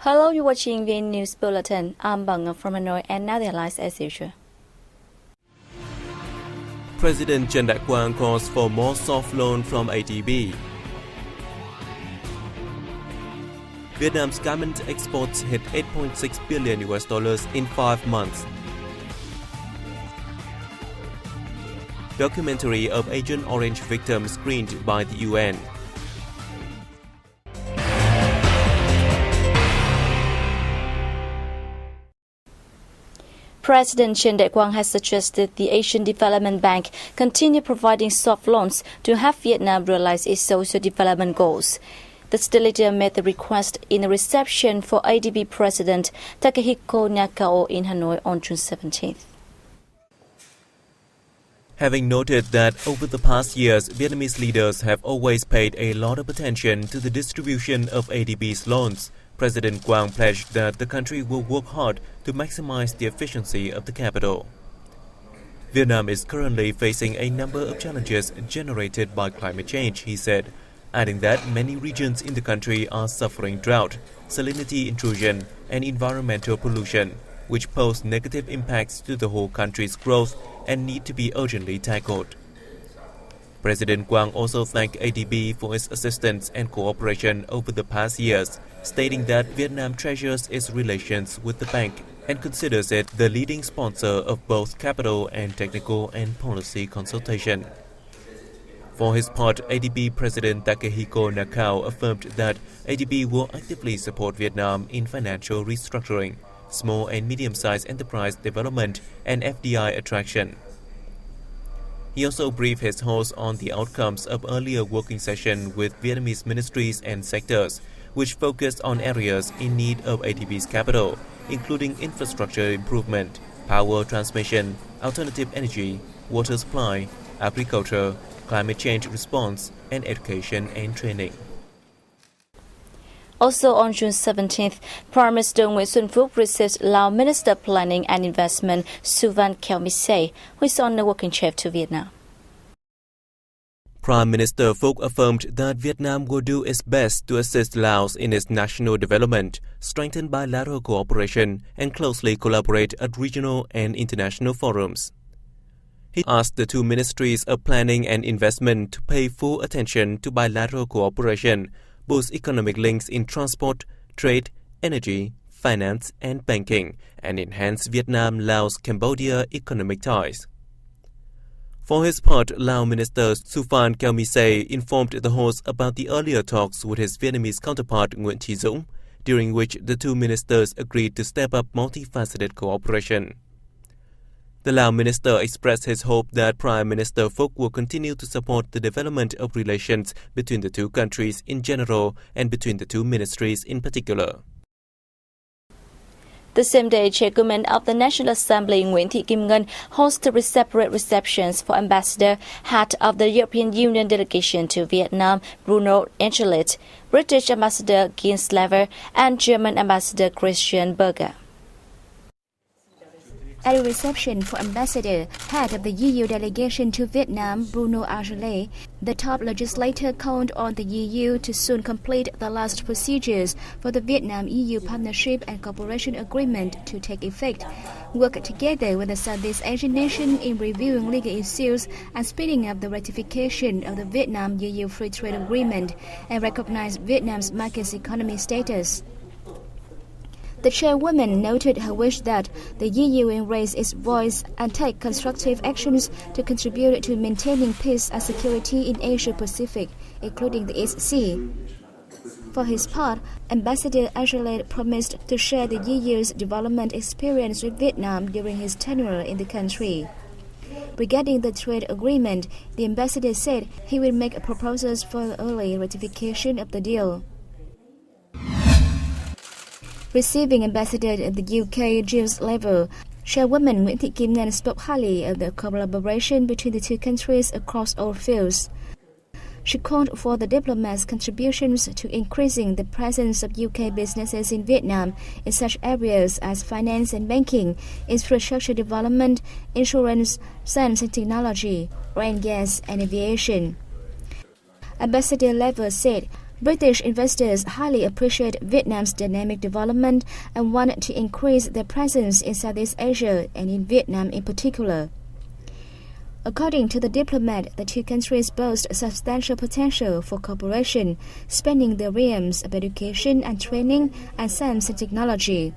Hello, you're watching VNA News Bulletin. I'm Bang from Hanoi, and now the headlines as usual. President Chen Dong calls for more soft loan from ADB. Vietnam's garment exports hit $8.6 billion in 5 months. Documentary of Agent Orange victims screened by the UN. President Chen Dong has suggested the Asian Development Bank continue providing soft loans to help Vietnam realize its social development goals. The leader made the request in a reception for ADB President Takehiko Nakao in Hanoi on June 17th. Having noted that over the past years, Vietnamese leaders have always paid a lot of attention to the distribution of ADB's loans, President Quang pledged that the country will work hard to maximize the efficiency of the capital. Vietnam is currently facing a number of challenges generated by climate change, he said, adding that many regions in the country are suffering drought, salinity intrusion, and environmental pollution, which pose negative impacts to the whole country's growth and need to be urgently tackled. President Quang also thanked ADB for its assistance and cooperation over the past years, stating that Vietnam treasures its relations with the bank and considers it the leading sponsor of both capital and technical and policy consultation. For his part, ADB President Takehiko Nakao affirmed that ADB will actively support Vietnam in financial restructuring, small and medium-sized enterprise development, and FDI attraction. He also briefed his host on the outcomes of earlier working session with Vietnamese ministries and sectors, which focused on areas in need of ADB's capital, including infrastructure improvement, power transmission, alternative energy, water supply, agriculture, climate change response, and education and training. Also on June 17th, Prime Minister Nguyen received Lao Minister Planning and Investment Suvan Kelmisay, who is on a working trip to Vietnam. Prime Minister Phuc affirmed that Vietnam will do its best to assist Laos in its national development, strengthen bilateral cooperation, and closely collaborate at regional and international forums. He asked the two ministries of planning and investment to pay full attention to bilateral cooperation, boost economic links in transport, trade, energy, finance, and banking, and enhance Vietnam-Laos-Cambodia economic ties. For his part, Lao Minister Suphan Kelmisay informed the host about the earlier talks with his Vietnamese counterpart Nguyen, during which the two ministers agreed to step up multifaceted cooperation. The Lao minister expressed his hope that Prime Minister Phuc will continue to support the development of relations between the two countries in general and between the two ministries in particular. The same day, Chairwoman of the National Assembly Nguyen hosted separate receptions for Ambassador, head of the European Union delegation to Vietnam, Bruno Angelit, British Ambassador Guy Slaver, and German Ambassador Christian Berger. At a reception for Ambassador, head of the EU delegation to Vietnam, Bruno Angelit, the top legislator called on the EU to soon complete the last procedures for the Vietnam-EU Partnership and Cooperation Agreement to take effect, work together with the Southeast Asian nation in reviewing legal issues and speeding up the ratification of the Vietnam-EU Free Trade Agreement, and recognize Vietnam's market economy status. The chairwoman noted her wish that the EU will raise its voice and take constructive actions to contribute to maintaining peace and security in Asia-Pacific, including the East Sea. For his part, Ambassador Angelit promised to share the EU's development experience with Vietnam during his tenure in the country. Regarding the trade agreement, the ambassador said he will make proposals for early ratification of the deal. Receiving Ambassador of the UK Guy Slaver, Chairwoman Nguyen spoke highly of the collaboration between the two countries across all fields. She called for the diplomats' contributions to increasing the presence of UK businesses in Vietnam in such areas as finance and banking, infrastructure development, insurance, science and technology, oil and gas, and aviation. Ambassador Lever said British investors highly appreciate Vietnam's dynamic development and want to increase their presence in Southeast Asia and in Vietnam in particular. According to the diplomat, the two countries boast substantial potential for cooperation, spanning the realms of education and training and science and technology.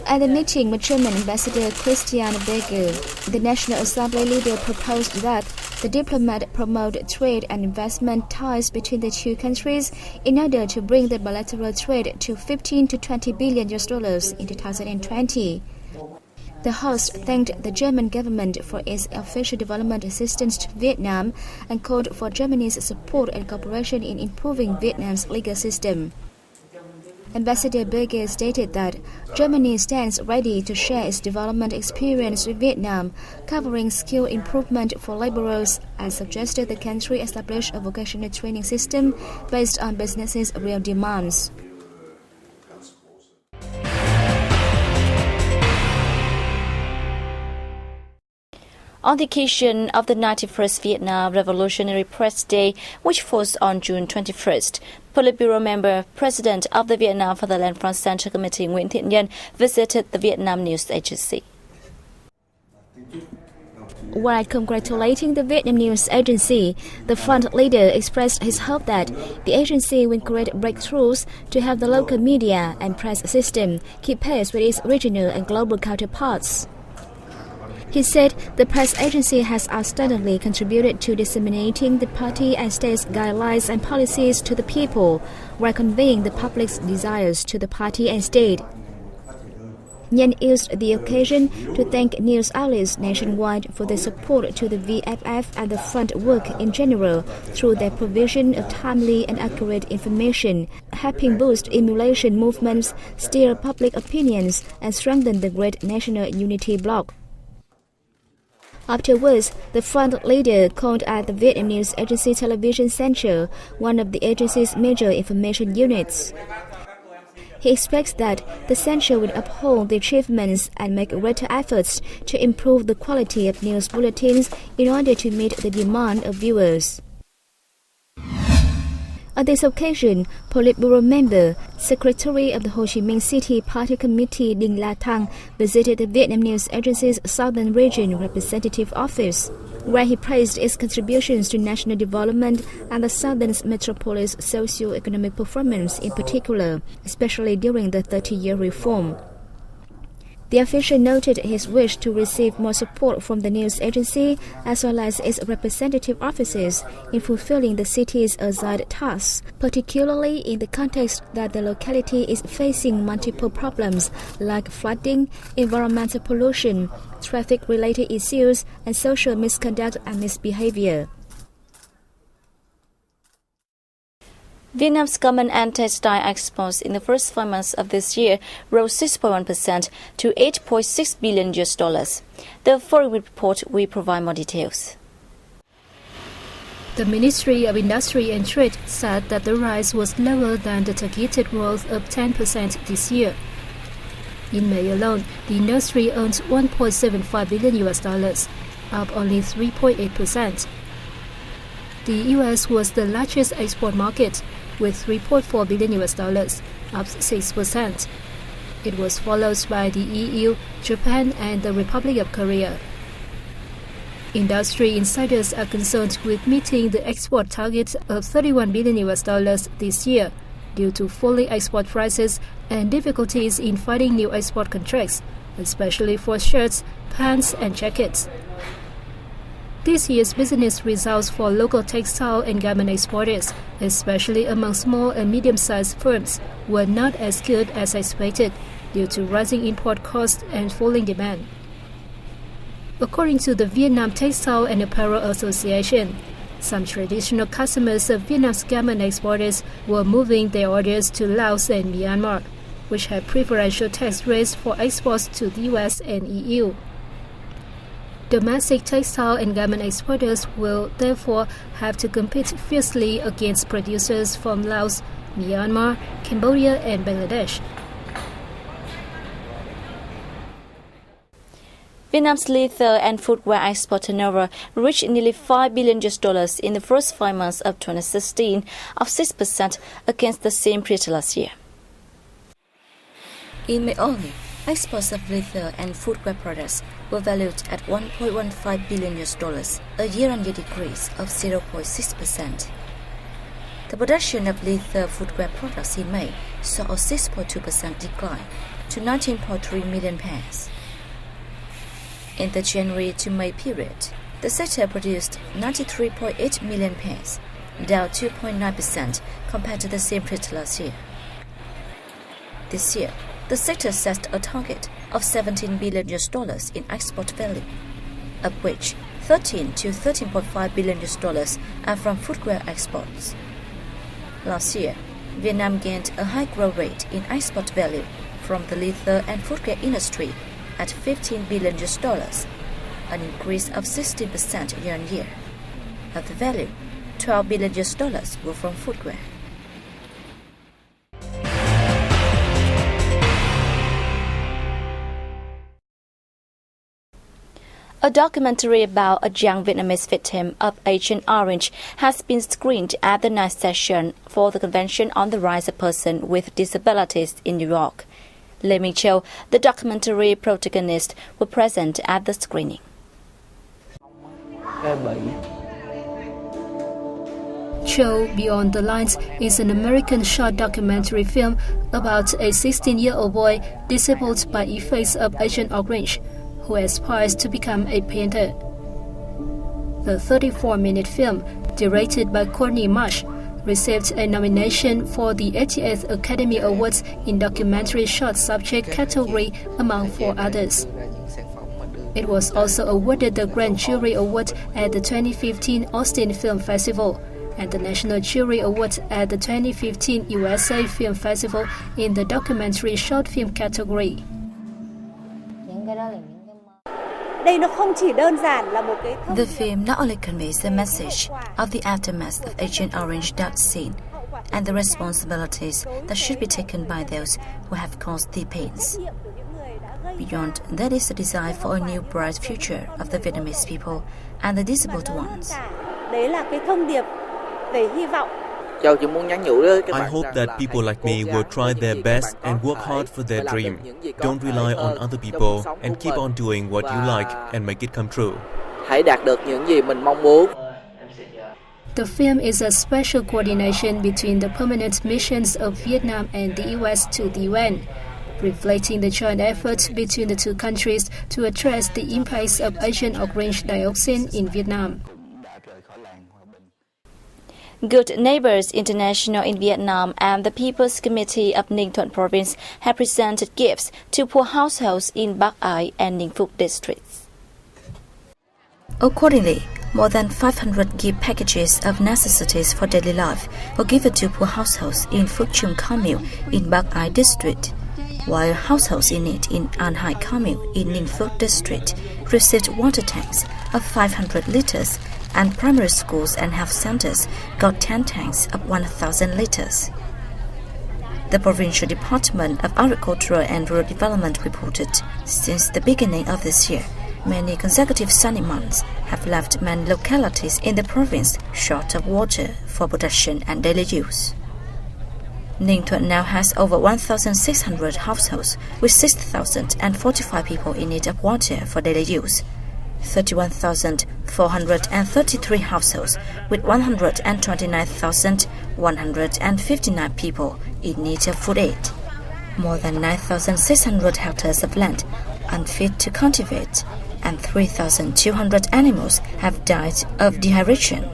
At the meeting with German Ambassador Christian Berger, the National Assembly leader proposed that the diplomat promote trade and investment ties between the two countries in order to bring the bilateral trade to $15 to $20 billion in 2020. The host thanked the German government for its official development assistance to Vietnam and called for Germany's support and cooperation in improving Vietnam's legal system. Ambassador Berger stated that Germany stands ready to share its development experience with Vietnam, covering skill improvement for laborers, and suggested the country establish a vocational training system based on businesses' real demands. On the occasion of the 91st Vietnam Revolutionary Press Day, which falls on June 21st, Politburo member, President of the Vietnam Fatherland Front Central Committee Nguyen visited the Vietnam News Agency. While congratulating the Vietnam News Agency, the front leader expressed his hope that the agency will create breakthroughs to have the local media and press system keep pace with its regional and global counterparts. He said the press agency has outstandingly contributed to disseminating the party and state's guidelines and policies to the people, while conveying the public's desires to the party and state. Nguyen used the occasion to thank news outlets nationwide for their support to the VFF and the front work in general through their provision of timely and accurate information, helping boost emulation movements, steer public opinions, and strengthen the great national unity bloc. Afterwards, the front leader called at the Vietnam News Agency Television Center, one of the agency's major information units. He expects that the center will uphold the achievements and make greater efforts to improve the quality of news bulletins in order to meet the demand of viewers. On this occasion, Politburo member, Secretary of the Ho Chi Minh City Party Committee Dinh La Thang visited the Vietnam News Agency's Southern Region Representative Office, where he praised its contributions to national development and the Southern metropolis socio-economic performance in particular, especially during the 30-year reform. The official noted his wish to receive more support from the news agency as well as its representative offices in fulfilling the city's assigned tasks, particularly in the context that the locality is facing multiple problems like flooding, environmental pollution, traffic-related issues, and social misconduct and misbehavior. Vietnam's garment and textile exports in the first 5 months of this year rose 6.1% to $8.6 billion. The following report will provide more details. The Ministry of Industry and Trade said that the rise was lower than the targeted growth of 10% this year. In May alone, the industry earned $1.75 billion, up only 3.8%. The U.S. was the largest export market, with $3.4 billion, up 6%. It was followed by the EU, Japan, and the Republic of Korea. Industry insiders are concerned with meeting the export target of $31 billion this year due to falling export prices and difficulties in finding new export contracts, especially for shirts, pants, and jackets. This year's business results for local textile and garment exporters, especially among small and medium-sized firms, were not as good as expected due to rising import costs and falling demand. According to the Vietnam Textile and Apparel Association, some traditional customers of Vietnam's garment exporters were moving their orders to Laos and Myanmar, which have preferential tax rates for exports to the US and EU. Domestic textile and garment exporters will therefore have to compete fiercely against producers from Laos, Myanmar, Cambodia, and Bangladesh. Vietnam's leather and footwear export turnover reached nearly $5 billion in the first 5 months of 2016, up 6% against the same period last year. In May only, exports of leather and footwear products were valued at $1.15 billion, a year-on-year decrease of 0.6%. The production of leather footwear products in May saw a 6.2% decline to 19.3 million pairs. In the January to May period, the sector produced 93.8 million pairs, down 2.9% compared to the same period last year. This year, the sector set a target of $17 billion in export value, of which $13 to $13.5 billion are from footwear exports. Last year, Vietnam gained a high growth rate in export value from the leather and footwear industry at $15 billion, an increase of 16% year-on-year. Of the value, $12 billion were from footwear. A documentary about a young Vietnamese victim of Agent Orange has been screened at the night session for the Convention on the Rights of Persons with Disabilities in New York. Lê Minh Châu, the documentary protagonist, were present at the screening. Châu Beyond the Lines is an American short documentary film about a 16-year-old boy disabled by effects of Agent Orange, who aspires to become a painter. The 34-minute film, directed by Courtney Marsh, received a nomination for the 80th Academy Awards in Documentary Short Subject category, among 4 others. It was also awarded the Grand Jury Award at the 2015 Austin Film Festival and the National Jury Award at the 2015 USA Film Festival in the Documentary Short Film category. The film not only conveys the message of the aftermath of Agent Orange death scene and the responsibilities that should be taken by those who have caused the pains. Beyond that is the desire for a new bright future of the Vietnamese people and the disabled ones. I hope that people like me will try their best and work hard for their dream. Don't rely on other people and keep on doing what you like and make it come true. The film is a special coordination between the permanent missions of Vietnam and the US to the UN, reflecting the joint efforts between the two countries to address the impacts of Agent Orange dioxin in Vietnam. Good Neighbors International in Vietnam and the People's Committee of Ninh Thuận Province have presented gifts to poor households in Bắc Ái and Ninh Phúc districts. Accordingly, more than 500 gift packages of necessities for daily life were given to poor households in Phuoc Chum Commune in Bắc Ái district, while households in need in An Hai Commune in Ninh Phúc district received water tanks of 500 liters, and primary schools and health centers got 10 tanks of 1,000 liters. The Provincial Department of Agriculture and Rural Development reported, since the beginning of this year, many consecutive sunny months have left many localities in the province short of water for production and daily use. Ninh Thuận now has over 1,600 households with 6,045 people in need of water for daily use, 31,433 households with 129,159 people in need of food aid, more than 9,600 hectares of land unfit to cultivate, and 3,200 animals have died of dehydration.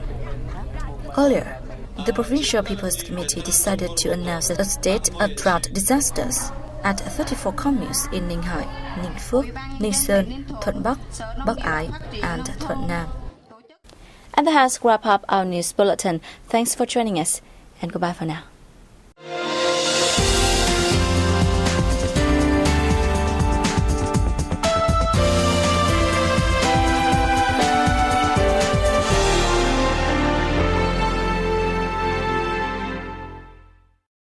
Earlier, the Provincial People's Committee decided to announce a state of drought disasters at 34 communes in Ninh Hải, Ninh Phước, Ninh Sơn, Thuận Bắc, Bắc Ái, and Thuận Nam. And that has wrapped up our news bulletin. Thanks for joining us, and goodbye for now.